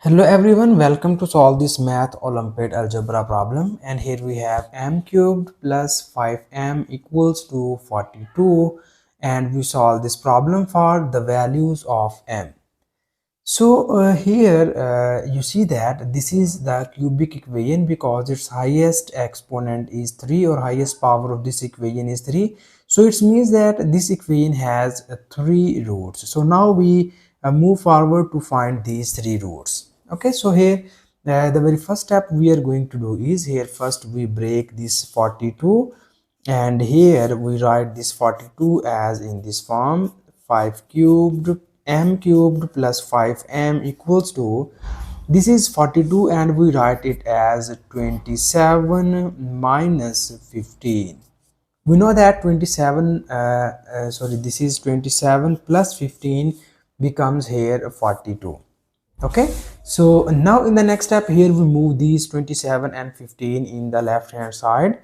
Hello everyone, welcome to solve this math Olympiad algebra problem, and here we have m cubed plus 5m equals to 42, and we solve this problem for the values of m. So here you see that this is the cubic equation because its highest exponent is 3 or highest power of this equation is 3. So it means that this equation has 3 roots. So now we move forward to find these 3 roots. Okay, so here the very first step we are going to do is here first we break this 42, and here we write this 42 as in this form: 5 cubed m cubed plus 5m equals to, this is 42 and we write it as 27 minus 15. We know that 27 this is 27 plus 15 becomes here 42. Okay, so now in the next step here we move these 27 and 15 in the left hand side,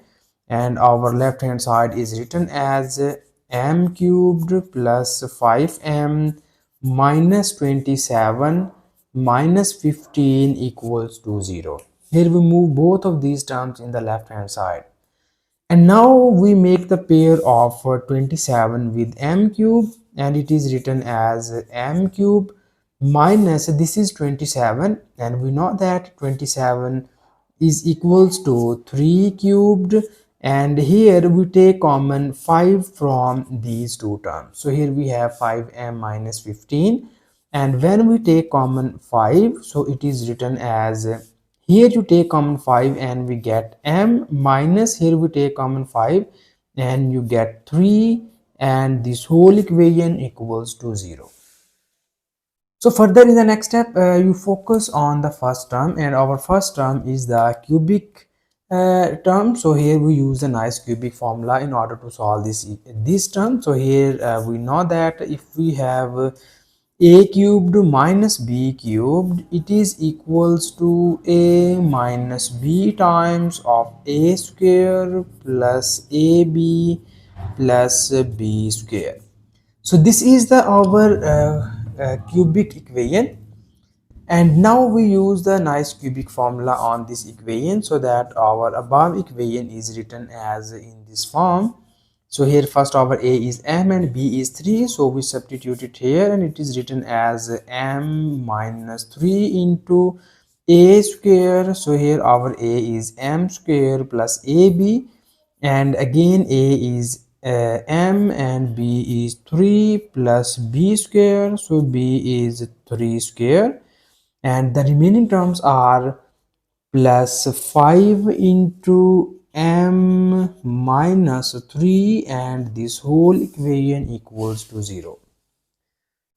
and our left hand side is written as m cubed plus 5m minus 27 minus 15 equals to 0. Here we move both of these terms in the left hand side, and now we make the pair of 27 with m cube, and it is written as m cube minus, this is 27 and we know that 27 is equals to 3 cubed, and here we take common 5 from these two terms. So here we have 5m minus 15, and when we take common 5, so it is written as, here you take common 5 and we get m, minus here we take common 5 and you get 3, and this whole equation equals to 0. So further in the next step you focus on the first term, and our first term is the cubic term. So here we use a nice cubic formula in order to solve this term. So here we know that if we have a cubed minus b cubed, it is equals to a minus b times of a square plus ab plus b square. So this is the our cubic equation, and now we use the nice cubic formula on this equation so that our above equation is written as in this form. So here first our a is m and b is 3, so we substitute it here and it is written as m minus 3 into a square. So here our a is m square plus ab, and again a is m and b is 3 plus b square, so b is 3 square, and the remaining terms are plus 5 into m minus 3, and this whole equation equals to 0.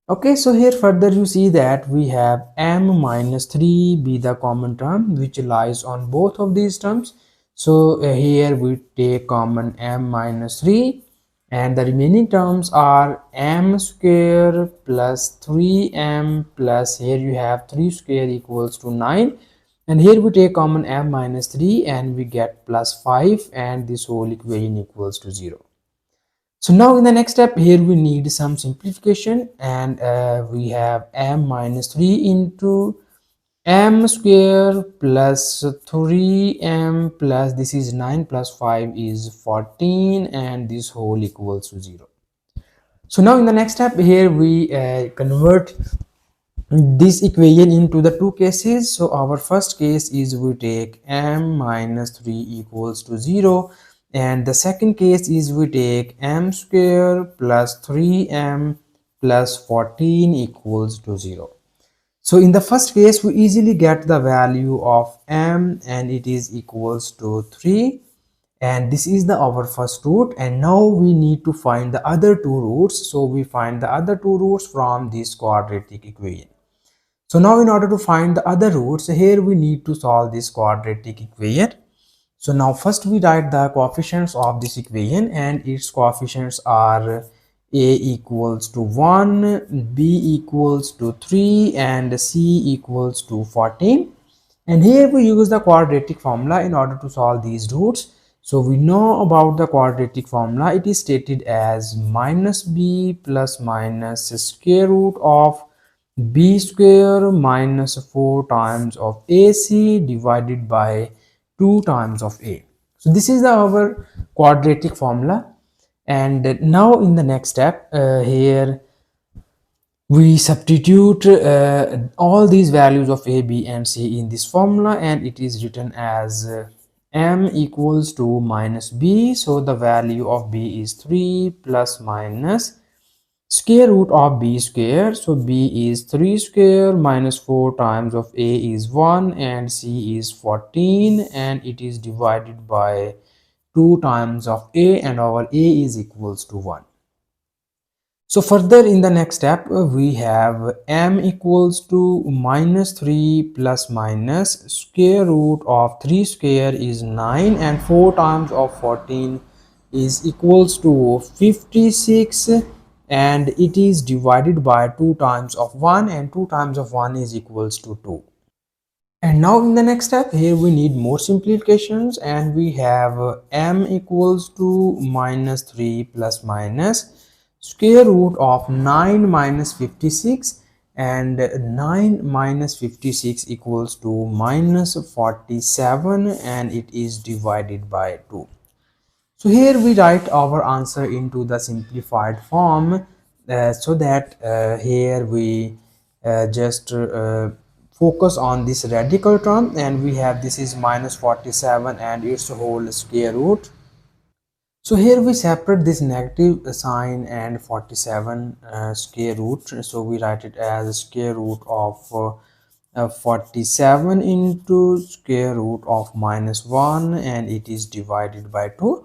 Okay, so here further you see that we have m minus 3 be the common term which lies on both of these terms. So here we take common m minus 3, and the remaining terms are m square plus 3m plus, here you have 3 square equals to 9, and here we take common m minus 3 and we get plus 5, and this whole equation equals to 0. So now in the next step here we need some simplification, and we have m minus 3 into m square plus 3m plus, this is 9 plus 5 is 14, and this whole equals to 0. So now in the next step here we convert this equation into the two cases. So our first case is we take m minus 3 equals to 0, and the second case is we take m square plus 3m plus 14 equals to 0. So in the first case we easily get the value of m, and it is equals to 3, and this is the our first root, and now we need to find the other two roots. So we find the other two roots from this quadratic equation. So now in order to find the other roots, here we need to solve this quadratic equation. So now first we write the coefficients of this equation, and its coefficients are a equals to 1, b equals to 3, and c equals to 14. And here we use the quadratic formula in order to solve these roots. So we know about the quadratic formula. It is stated as minus b plus minus square root of b square minus 4 times of ac divided by 2 times of a. So this is our quadratic formula. And now in the next step, here we substitute all these values of a, b and c in this formula, and it is written as m equals to minus b. So the value of b is 3 plus minus square root of b square. So b is 3 square minus 4 times of a is 1 and c is 14, and it is divided by 2 times of a, and our a is equals to 1. So further in the next step, we have m equals to minus 3 plus minus square root of 3 square is 9, and 4 times of 14 is equals to 56, and it is divided by 2 times of 1, and 2 times of 1 is equals to 2. And now in the next step, here we need more simplifications, and we have m equals to minus 3 plus minus square root of 9 minus 56, and 9 minus 56 equals to minus 47, and it is divided by 2. So here we write our answer into the simplified form, so that here we just focus on this radical term, and we have this is minus 47 and its whole square root. So here we separate this negative sign and 47 square root. So we write it as square root of 47 into square root of minus 1, and it is divided by 2.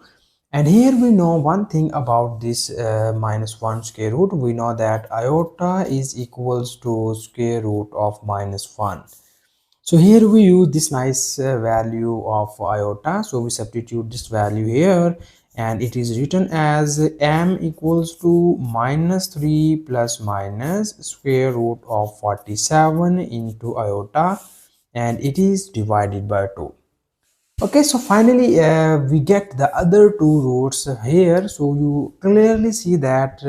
And here we know one thing about this minus 1 square root. We know that iota is equals to square root of minus 1. So here we use this nice value of iota. So we substitute this value here, and it is written as m equals to minus 3 plus minus square root of 47 into iota, and it is divided by 2. Okay, so finally we get the other two roots here. So you clearly see that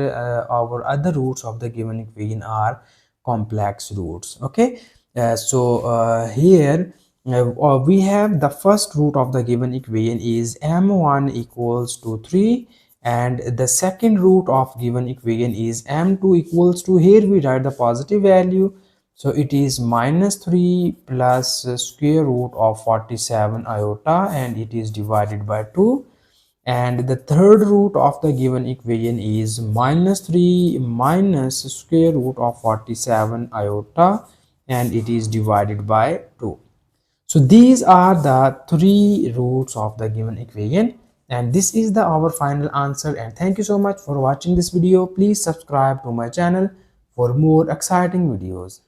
our other roots of the given equation are complex roots. Okay, here we have the first root of the given equation is m1 equals to 3, and the second root of given equation is m2 equals to, here we write the positive value. So it is minus 3 plus square root of 47 iota, and it is divided by 2. And the third root of the given equation is minus 3 minus square root of 47 iota, and it is divided by 2. So these are the three roots of the given equation, and this is the our final answer. And thank you so much for watching this video. Please subscribe to my channel for more exciting videos.